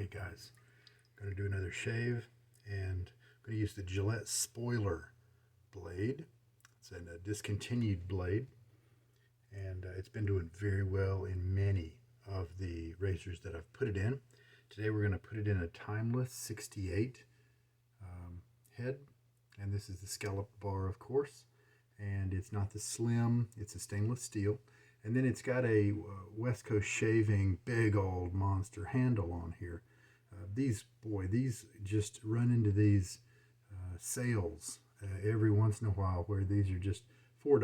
Hey guys, I'm going to do another shave, and I'm going to use the Gillette spoiler blade. It's a discontinued blade, and it's been doing very well in many of the razors that I've put it in. Today we're going to put it in a Timeless 68 head, and this is the Scalloped bar, of course, and it's not the slim, it's a stainless steel. And then it's got a West Coast Shaving big old monster handle on here. These just run into these sales every once in a while where these are just $4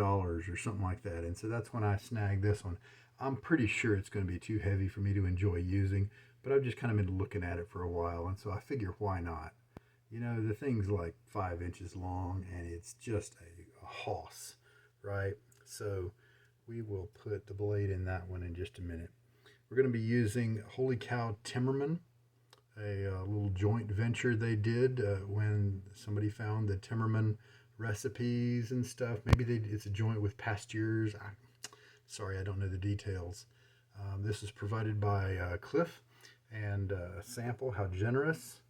or something like that. And so that's when I snagged this one. I'm pretty sure it's going to be too heavy for me to enjoy using, but I've just kind of been looking at it for a while, and so I figure why not? You know, the thing's like 5 inches long, and it's just a hoss, right? So we will put the blade in that one in just a minute. We're going to be using Holy Cow Timmermann, a little joint venture they did when somebody found the Timmermann recipes and stuff. Maybe it's a joint with Pasteurs. Sorry, I don't know the details. This is provided by Cliff, and a sample, how generous.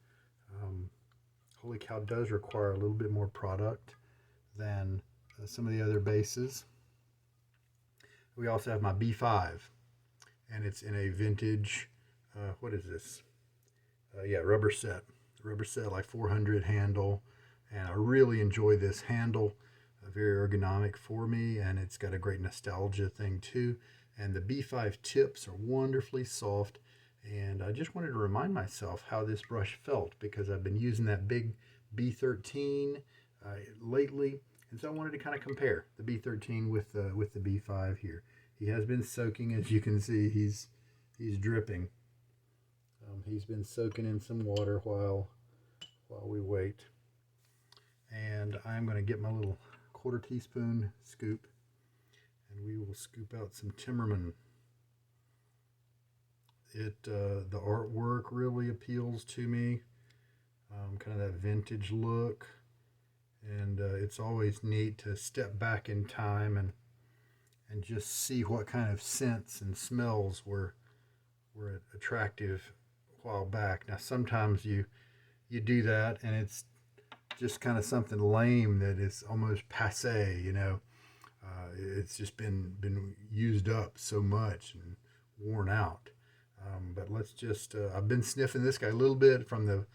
Holy Cow does require a little bit more product than some of the other bases. We also have my B5, and it's in a vintage, what is this? Rubberset. Rubberset, like 400 handle, and I really enjoy this handle. Very ergonomic for me, and it's got a great nostalgia thing too. And the B5 tips are wonderfully soft, and I just wanted to remind myself how this brush felt because I've been using that big B13 lately. And so I wanted to kind of compare the B13 with the B5 here. He has been soaking, as you can see, he's dripping. He's been soaking in some water while we wait. And I'm going to get my little 1/4 teaspoon scoop, and we will scoop out some Timmermann. The artwork really appeals to me, kind of that vintage look. And it's always neat to step back in time and just see what kind of scents and smells were attractive a while back. Now sometimes you do that and it's just kind of something lame that is almost passé, you know. It's just been used up so much and worn out. But let's just, I've been sniffing this guy a little bit from the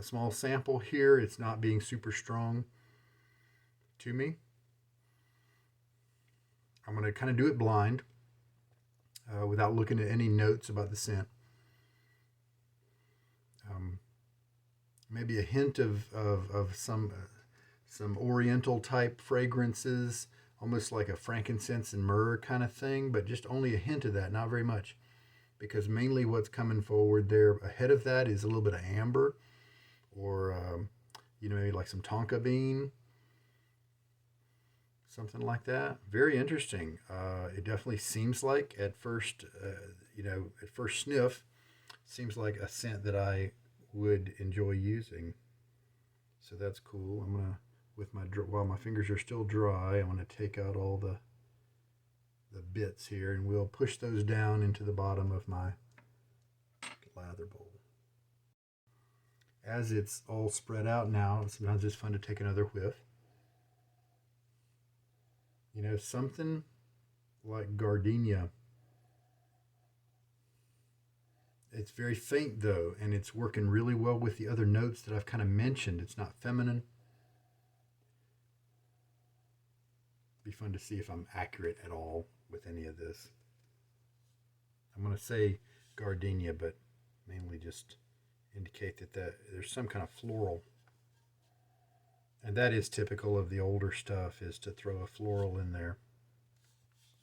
small sample here. It's not being super strong to me. I'm going to kind of do it blind without looking at any notes about the scent. Maybe a hint of some oriental type fragrances, almost like a frankincense and myrrh kind of thing, but just only a hint of that, not very much, because mainly what's coming forward there ahead of that is a little bit of amber, or maybe like some tonka bean, something like that. Very interesting. It definitely seems like at first sniff, seems like a scent that I would enjoy using. So that's cool. I'm gonna, while my fingers are still dry, I'm gonna take out all the bits here, and we'll push those down into the bottom of my lather bowl. As it's all spread out now, sometimes it's fun to take another whiff. You know, something like gardenia. It's very faint though, and it's working really well with the other notes that I've kind of mentioned. It's not feminine. Be fun to see if I'm accurate at all with any of this. I'm going to say gardenia, but mainly just indicate that there's some kind of floral. And that is typical of the older stuff, is to throw a floral in there.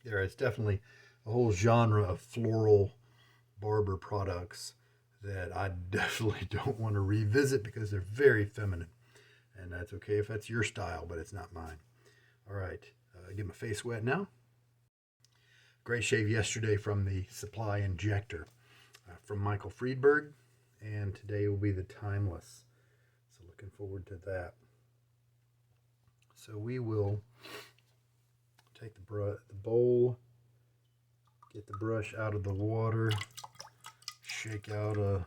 There is definitely a whole genre of floral barber products that I definitely don't want to revisit because they're very feminine. And that's okay if that's your style, but it's not mine. All right, get my face wet now. Great shave yesterday from the Supply Injector from Michael Friedberg, and today will be the Timeless. So looking forward to that. So we will take the bowl, get the brush out of the water, shake out a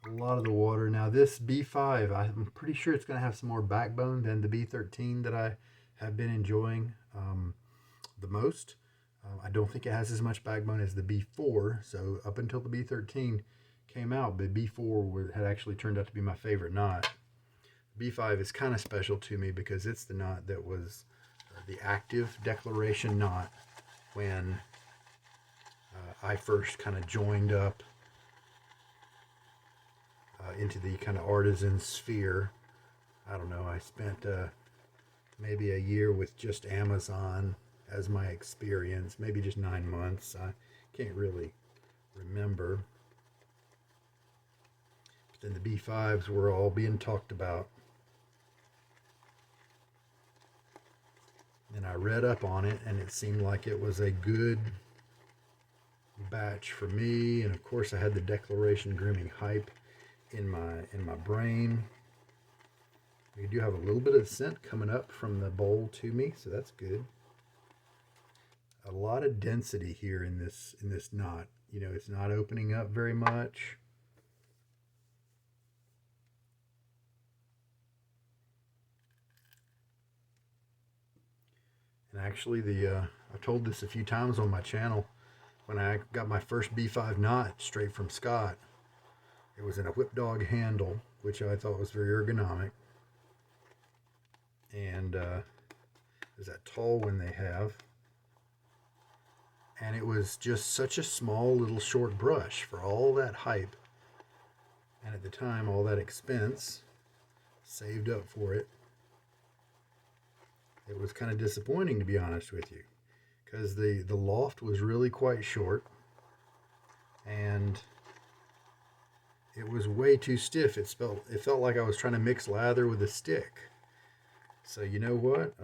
a lot of the water. Now this B5, I'm pretty sure it's going to have some more backbone than the B13 that I have been enjoying the most. I don't think it has as much backbone as the B4. So up until the B13 came out, the B4 had actually turned out to be my favorite knot. B5 is kind of special to me because it's the knot that was the active declaration knot when I first kind of joined up into the kind of artisan sphere. I don't know, I spent maybe a year with just Amazon as my experience, maybe just 9 months. I can't really remember. But then the B5s were all being talked about. And I read up on it, and it seemed like it was a good batch for me. And of course I had the Declaration Grooming hype in my brain. We do have a little bit of scent coming up from the bowl to me, so that's good. A lot of density here in this knot. You know, it's not opening up very much. And actually, I've told this a few times on my channel. When I got my first B5 knot straight from Scott, it was in a whip dog handle, which I thought was very ergonomic. And there's that tall one they have. And it was just such a small little short brush for all that hype. And at the time, all that expense saved up for it. It was kind of disappointing, to be honest with you, because the loft was really quite short and it was way too stiff. It felt like I was trying to mix lather with a stick. So you know what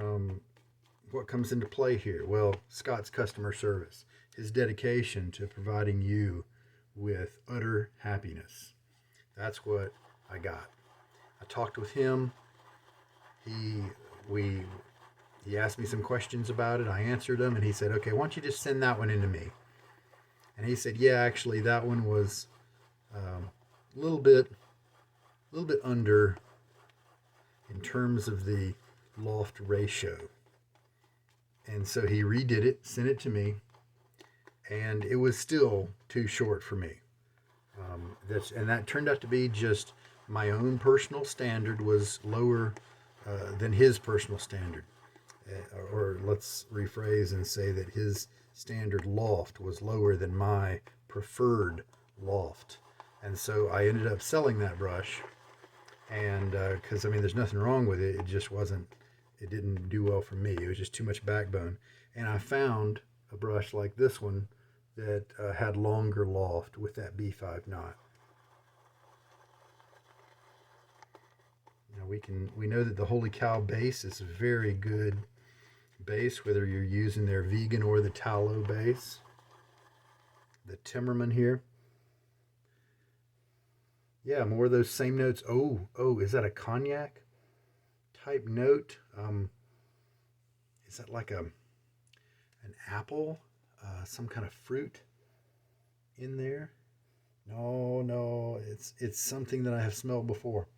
comes into play here? Well, Scott's customer service, his dedication to providing you with utter happiness. That's what I got. I talked with him. He asked me some questions about it. I answered them, and he said, okay, why don't you just send that one in to me? And he said, yeah, actually, that one was a little bit under in terms of the loft ratio. And so he redid it, sent it to me, and it was still too short for me. And that turned out to be just my own personal standard was lower than his personal standard. Or let's rephrase and say that his standard loft was lower than my preferred loft. And so I ended up selling that brush. And because, I mean, there's nothing wrong with it. It didn't do well for me. It was just too much backbone. And I found a brush like this one that had longer loft with that B5 knot. Now we know that the Holy Cow base is a very good base, whether you're using their vegan or the tallow base. The Timmermann here. Yeah, more of those same notes. Oh, is that a cognac type note? Is that like an apple? Some kind of fruit in there? No, it's something that I have smelled before.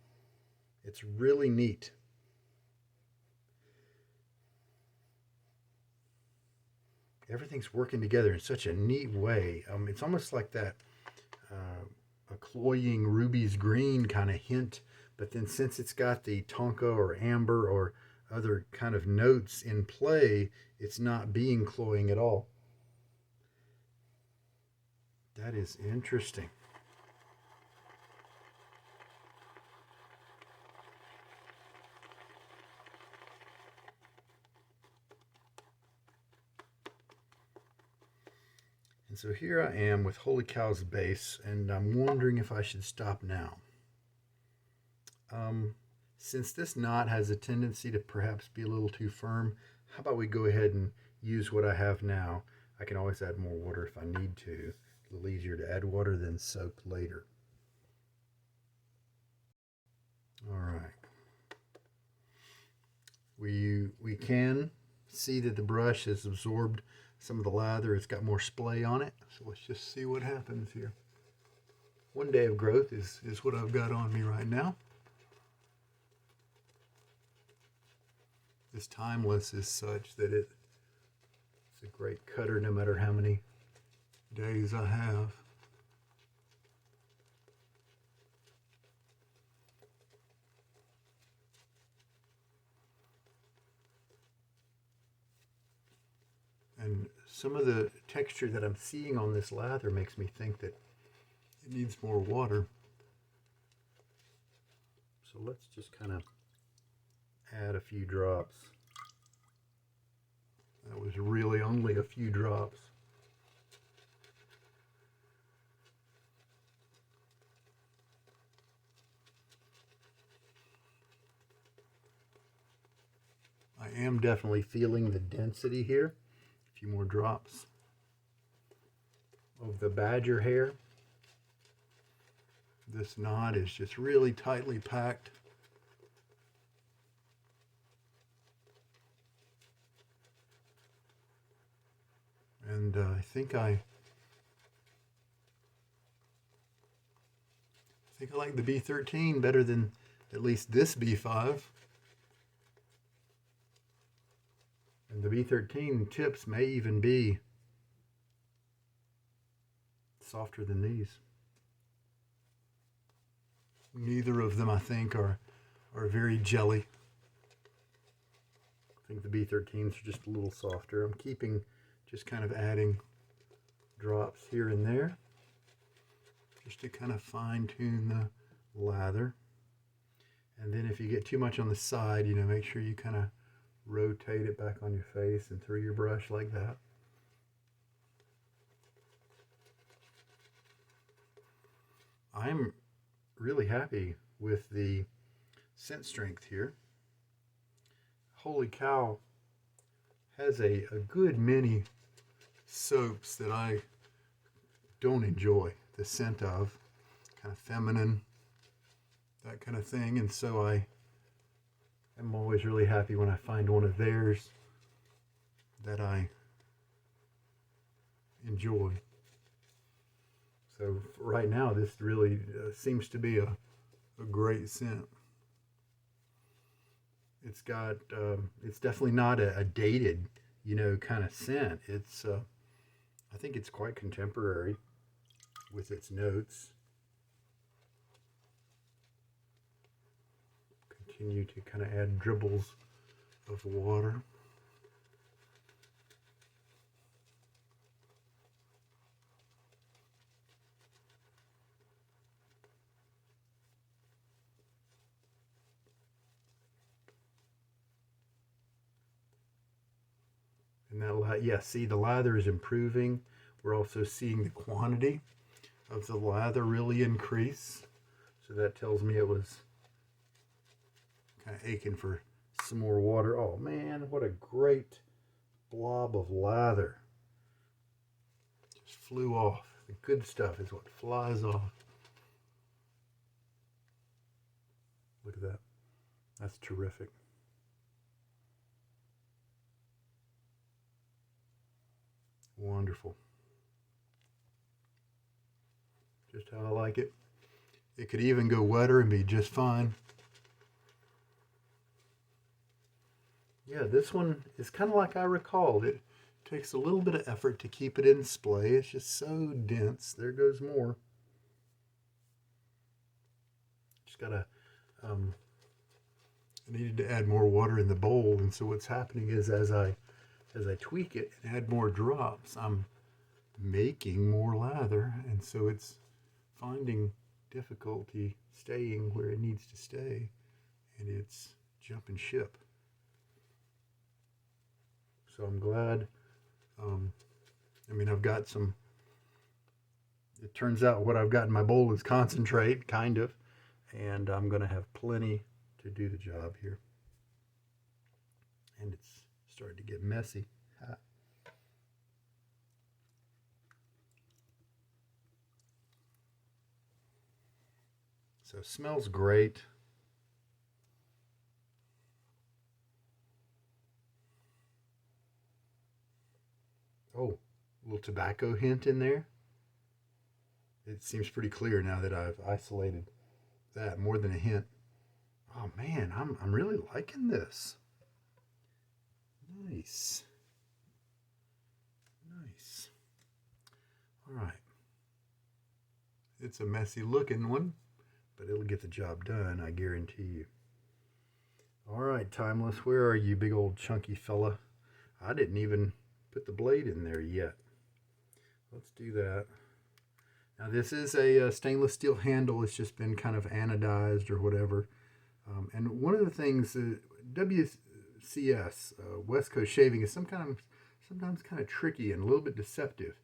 It's really neat. Everything's working together in such a neat way. It's almost like that a cloying ruby's green kind of hint, but then since it's got the tonka or amber or other kind of notes in play, it's not being cloying at all. That is interesting. And so here I am with Holy Cow's base, and I'm wondering if I should stop now. Since this knot has a tendency to perhaps be a little too firm, how about we go ahead and use what I have now? I can always add more water if I need to. A little easier to add water than soak later. All right. We can see that the brush has absorbed some of the lather. It's got more splay on it. So let's just see what happens here. 1 day of growth is what I've got on me right now. This Timeless is such that it's a great cutter no matter how many days I have. And some of the texture that I'm seeing on this lather makes me think that it needs more water. So let's just kind of add a few drops. That was really only a few drops. I am definitely feeling the density here. A few more drops of the badger hair. This knot is just really tightly packed. And I think I like the B13 better than at least this B5. And the B13 tips may even be softer than these. Neither of them, I think, are very jelly. I think the B13s are just a little softer. I'm just kind of adding drops here and there, just to kind of fine tune the lather. And then if you get too much on the side, make sure you kind of rotate it back on your face and through your brush like that. I'm really happy with the scent strength here. Holy cow, has a good many soaps that I don't enjoy the scent of, kind of feminine, that kind of thing. And so I am always really happy when I find one of theirs that I enjoy. So right now, this really seems to be a great scent. It's got, it's definitely not a dated, kind of scent. It's, I think it's quite contemporary with its notes. Continue to kind of add dribbles of water. And that, yeah, see, the lather is improving. We're also seeing the quantity of the lather really increase. So that tells me it was kind of aching for some more water. Oh man, what a great blob of lather. Just flew off. The good stuff is what flies off. Look at that. That's terrific. Wonderful. Just how I like it. It could even go wetter and be just fine. Yeah, this one is kind of like I recalled. It takes a little bit of effort to keep it in display. It's just so dense. There goes more. Just gotta, I needed to add more water in the bowl, and so what's happening is as I tweak it and add more drops, I'm making more lather, and so it's finding difficulty staying where it needs to stay, and it's jumping ship. So I'm glad. I've got some. It turns out what I've got in my bowl is concentrate, kind of, and I'm going to have plenty to do the job here. And it's starting to get messy. So it smells great. Oh, a little tobacco hint in there. it seems pretty clear now that I've isolated that more than a hint. Oh man, I'm really liking this. Nice. Nice. All right. It's a messy looking one, but it'll get the job done, I guarantee you. All right, Timeless, where are you, big old chunky fella? I didn't even put the blade in there yet. Let's do that. Now this is a stainless steel handle. It's just been kind of anodized or whatever. And one of the things, WCS, West Coast Shaving, is sometimes kind of tricky and a little bit deceptive.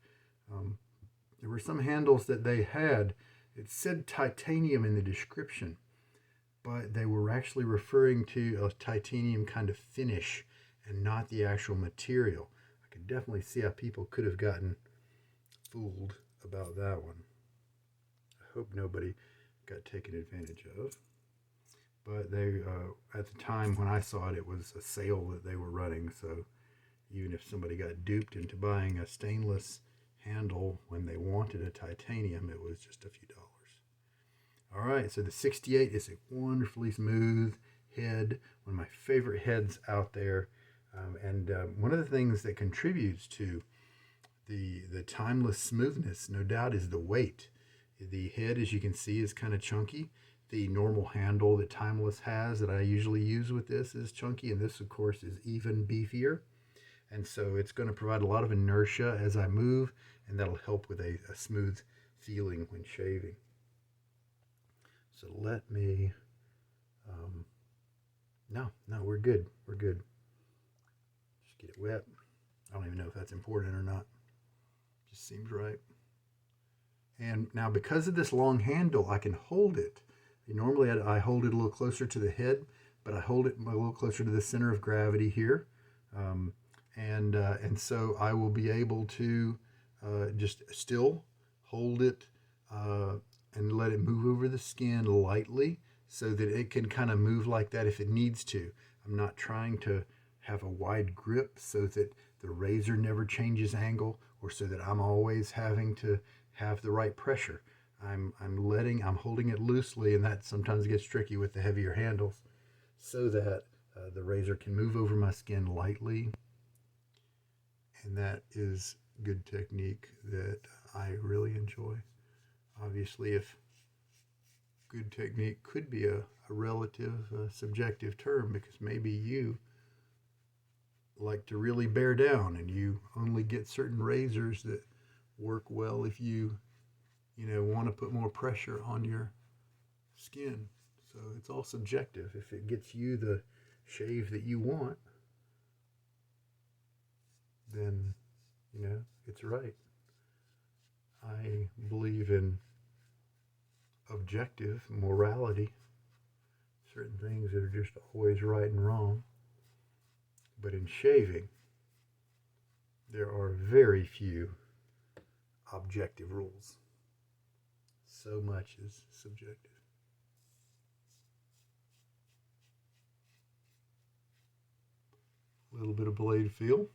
There were some handles that they had, it said titanium in the description, but they were actually referring to a titanium kind of finish and not the actual material. I could definitely see how people could have gotten fooled about that one. I hope nobody got taken advantage of. But they, at the time when I saw it, it was a sale that they were running. So even if somebody got duped into buying a stainless handle when they wanted a titanium, it was just a few dollars. All right, so the 68 is a wonderfully smooth head, one of my favorite heads out there. And one of the things that contributes to the timeless smoothness, no doubt, is the weight. The head, as you can see, is kind of chunky. The normal handle that Timeless has that I usually use with this is chunky, and this, of course, is even beefier. And so it's going to provide a lot of inertia as I move, and that'll help with a smooth feeling when shaving. So let me, no, we're good. We're good. Just get it wet. I don't even know if that's important or not. Just seems right. And now because of this long handle, I can hold it. Normally I hold it a little closer to the head, but I hold it a little closer to the center of gravity here. And so I will be able to just still hold it and let it move over the skin lightly so that it can kind of move like that if it needs to. I'm not trying to have a wide grip so that the razor never changes angle or so that I'm always having to have the right pressure. I'm holding it loosely, and that sometimes gets tricky with the heavier handles, so that the razor can move over my skin lightly. And that is good technique that I really enjoy. Obviously, if good technique could be a relative subjective term, because maybe you like to really bear down and you only get certain razors that work well if you want to put more pressure on your skin. So it's all subjective. If it gets you the shave that you want, then it's right. I believe in objective morality, certain things that are just always right and wrong. But in shaving, there are very few objective rules. So much is subjective. A little bit of blade feel.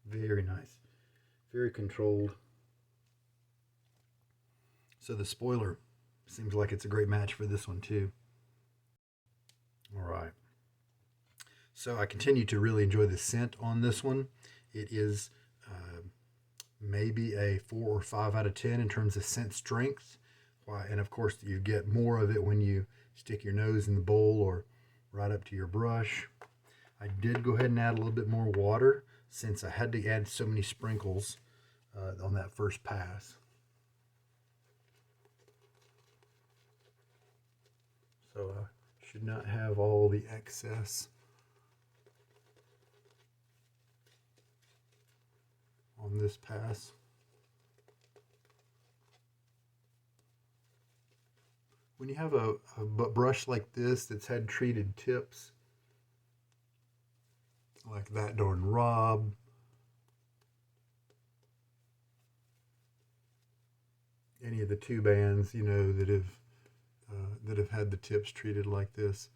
Very nice. Very controlled. So the spoiler seems like it's a great match for this one too. All right. So I continue to really enjoy the scent on this one. It is maybe a 4 or 5 out of 10 in terms of scent strength. And of course, you get more of it when you stick your nose in the bowl or right up to your brush. I did go ahead and add a little bit more water since I had to add so many sprinkles on that first pass. So I should not have all the excess on this pass. When you have a brush like this that's had treated tips, like that darn Rob, any of the 2 bands, that have had the tips treated like this,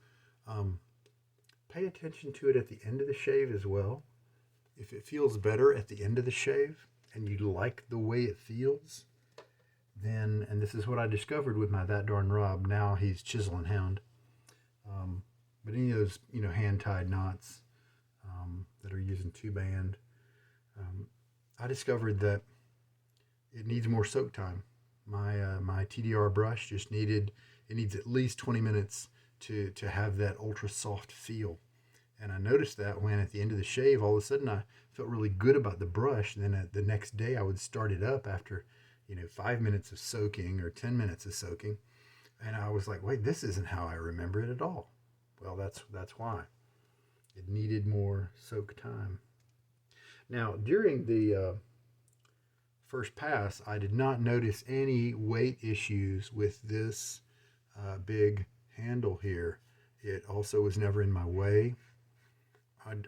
Pay attention to it at the end of the shave as well. If it feels better at the end of the shave and you like the way it feels, then, and this is what I discovered with my That Darn Rob, now he's Chisel and Hound. But any of those, hand-tied knots that are using two-band, I discovered that it needs more soak time. My TDR brush just needs at least 20 minutes to have that ultra soft feel. And I noticed that when at the end of the shave, all of a sudden I felt really good about the brush. And then the next day I would start it up after, 5 minutes of soaking or 10 minutes of soaking. And I was like, wait, this isn't how I remember it at all. Well, that's why. It needed more soak time. Now, during the first pass, I did not notice any weight issues with this big handle here. It also was never in my way.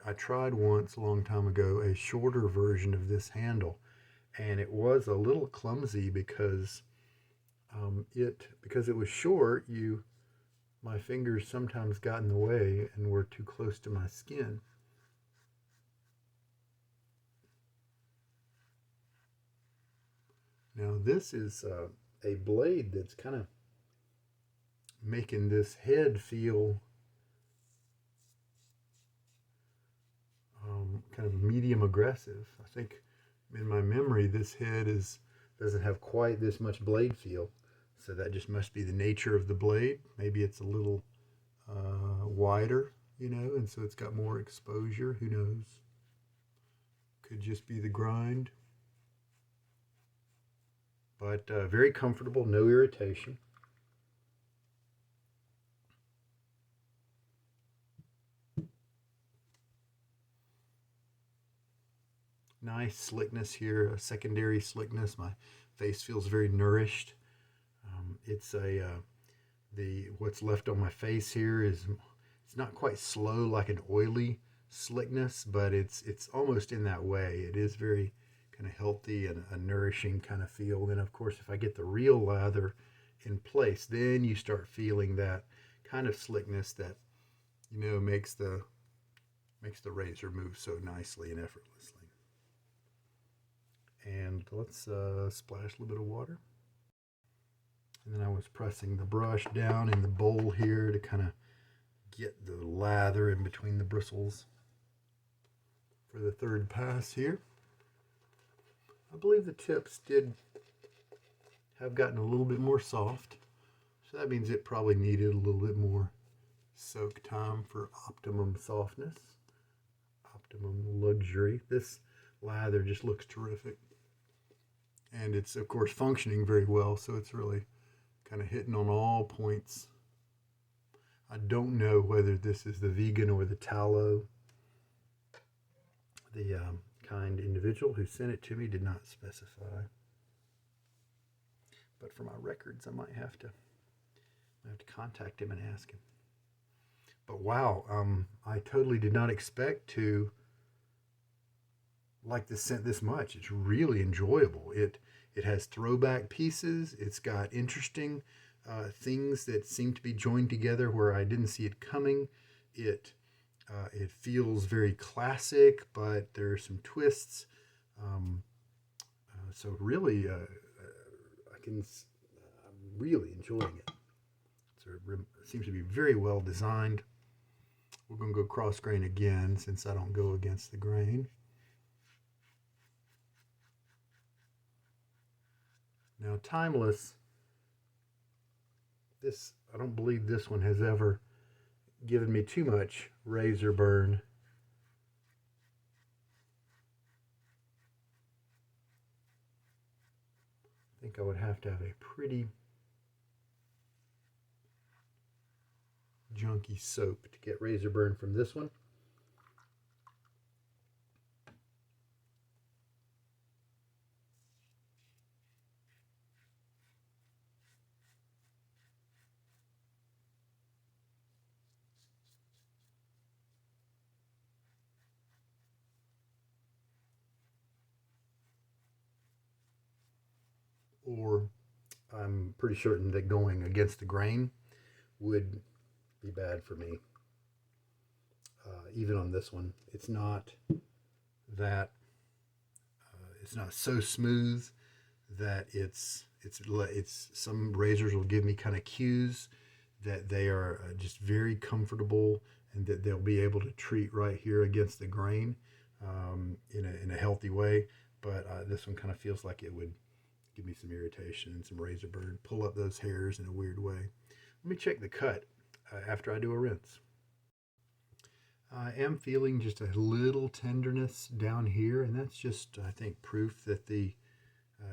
I tried once a long time ago a shorter version of this handle, and it was a little clumsy because it was short. My fingers sometimes got in the way and were too close to my skin. Now this is a blade that's kind of making this head feel kind of medium aggressive. I think in my memory this head doesn't have quite this much blade feel, so that just must be the nature of the blade. Maybe it's a little wider, and so it's got more exposure. Who knows? Could just be the grind. But very comfortable, no irritation. Nice slickness here, a secondary slickness. My face feels very nourished. It's what's left on my face here it's not quite slow like an oily slickness, but it's almost in that way. It is very kind of healthy and a nourishing kind of feel. Then of course, if I get the real lather in place, then you start feeling that kind of slickness that makes the razor move so nicely and effortlessly. And let's splash a little bit of water. And then I was pressing the brush down in the bowl here to kind of get the lather in between the bristles for the third pass here. I believe the tips did have gotten a little bit more soft, so that means it probably needed a little bit more soak time for optimum softness, optimum luxury. This lather just looks terrific, and it's of course functioning very well, so it's really kind of hitting on all points. I don't know whether this is the vegan or the tallow. The kind individual who sent it to me did not specify, but for my records I might have to contact him and ask him. But wow, I totally did not expect to like this scent this much. It's really enjoyable. It has throwback pieces. It's got interesting things that seem to be joined together where I didn't see it coming. It feels very classic, but there are some twists. So really, I'm really enjoying it. It seems to be very well designed. We're going to go cross grain again since I don't go against the grain. Now, Timeless, I don't believe this one has ever given me too much razor burn. I think I would have to have a pretty junky soap to get razor burn from this one. Or I'm pretty certain that going against the grain would be bad for me. even on this one. It's not that, it's not so smooth that it's some razors will give me kind of cues that they are just very comfortable and that they'll be able to treat right here against the grain in a healthy way. But this one kind of feels like it would give me some irritation and some razor burn, pull up those hairs in a weird way. Let me check the cut after I do a rinse. I am feeling just a little tenderness down here, and that's just, I think, proof that the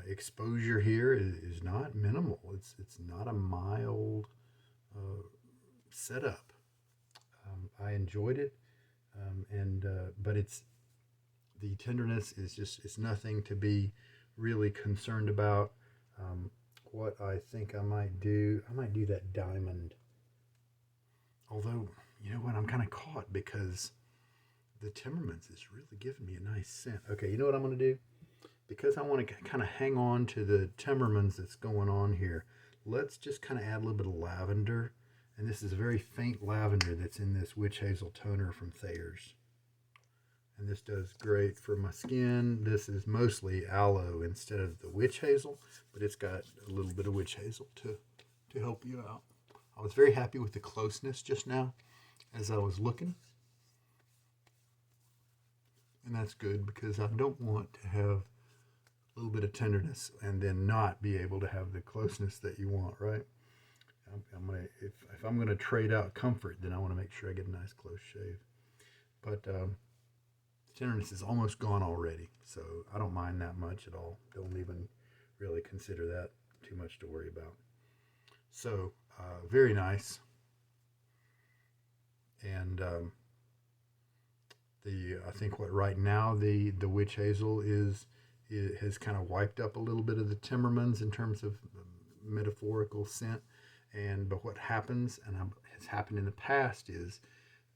exposure here is not minimal. It's not a mild setup. I enjoyed it, but the tenderness is just, it's nothing to be really concerned about. What I think I might do that diamond. Although, you know what, I'm kind of caught because the Timmermann's is really giving me a nice scent. Okay, you know what I'm going to do? Because I want to kind of hang on to the Timmermann's that's going on here, let's just kind of add a little bit of lavender. And this is a very faint lavender that's in this Witch Hazel toner from Thayer's. And this does great for my skin. This is mostly aloe instead of the Witch Hazel, but it's got a little bit of Witch Hazel to help you out. I was very happy with the closeness just now as I was looking. And that's good because I don't want to have a little bit of tenderness and then not be able to have the closeness that you want, right? If I'm gonna trade out comfort, then I want to make sure I get a nice close shave. But the tenderness is almost gone already, so I don't mind that much at all. Don't even really consider that too much to worry about. So very nice. And I think right now the Witch Hazel has kind of wiped up a little bit of the Timmermann's in terms of metaphorical scent. But what happens, and has happened in the past, is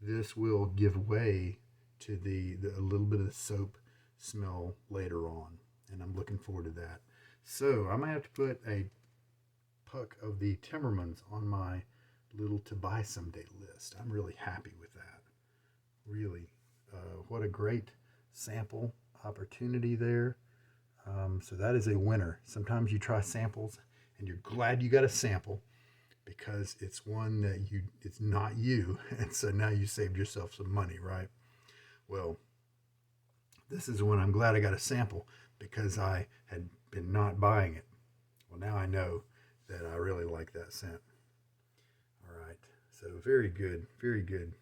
this will give way to a little bit of the soap smell later on, and I'm looking forward to that. So I might have to put a puck of the Timmermann's on my little to buy someday list. I'm really happy with that. Really, what a great sample opportunity there. So that is a winner. Sometimes you try samples and you're glad you got a sample because it's one that it's not you, and so now you saved yourself some money, right? Well, this is one I'm glad I got a sample because I had been not buying it. Well, now I know that I really like that scent. All right, so very good, very good.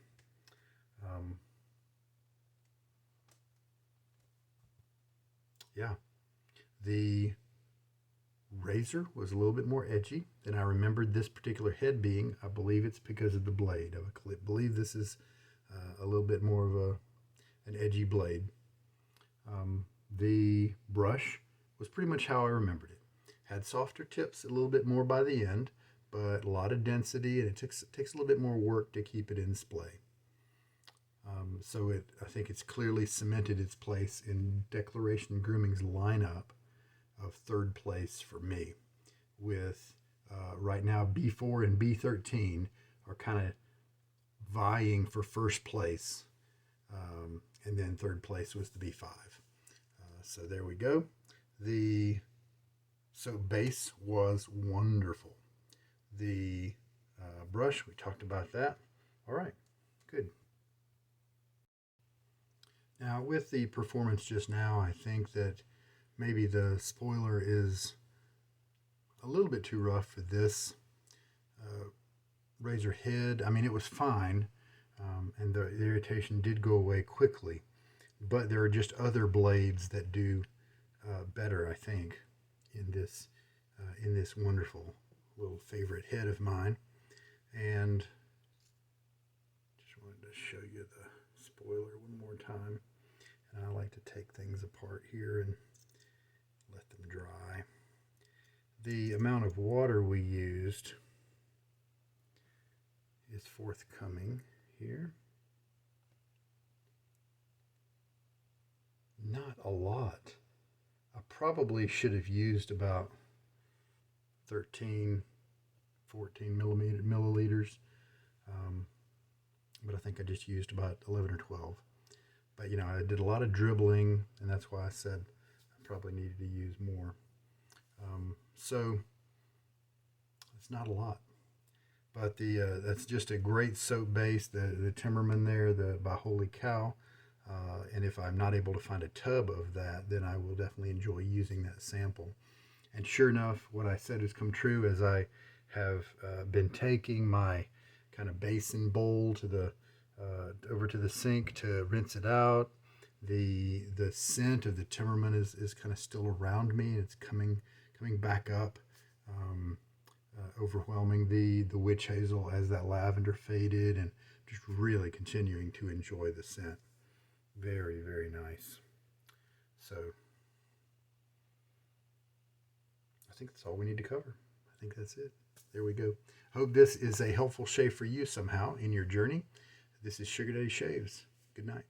Yeah, the razor was a little bit more edgy than I remembered this particular head being. I believe it's because of the blade. I believe this is a little bit more of an edgy blade. The brush was pretty much how I remembered it. Had softer tips a little bit more by the end, but a lot of density, and it takes a little bit more work to keep it in display. So I think it's clearly cemented its place in Declaration Grooming's lineup of third place for me, with right now B4 and B13 are kind of vying for first place, and then third place was the B5. So there we go. The soap base was wonderful. The brush, we talked about that. All right, good. Now with the performance just now, I think that maybe the spoiler is a little bit too rough for this razor head. I mean, it was fine, and the irritation did go away quickly, but there are just other blades that do better, I think, in this wonderful little favorite head of mine. And just wanted to show you the spoiler one more time. And I like to take things apart here and let them dry. The amount of water we used is forthcoming here. Not a lot. I probably should have used about 13, 14 milliliters. but I think I just used about 11 or 12. But you know, I did a lot of dribbling, and that's why I said I probably needed to use more. So it's not a lot, but that's just a great soap base. The Timmermann there, the by Holy Cow. And if I'm not able to find a tub of that, then I will definitely enjoy using that sample. And sure enough, what I said has come true, as I have been taking my kind of basin bowl to the over to the sink to rinse it out. The scent of the Timmermann is kind of still around me. It's coming back up, overwhelming the witch hazel as that lavender faded, and just really continuing to enjoy the scent. Very, very nice. So I think that's all we need to cover. I think that's it. There we go. Hope this is a helpful shave for you somehow in your journey. This is Sugar Daddy Shaves. Good night.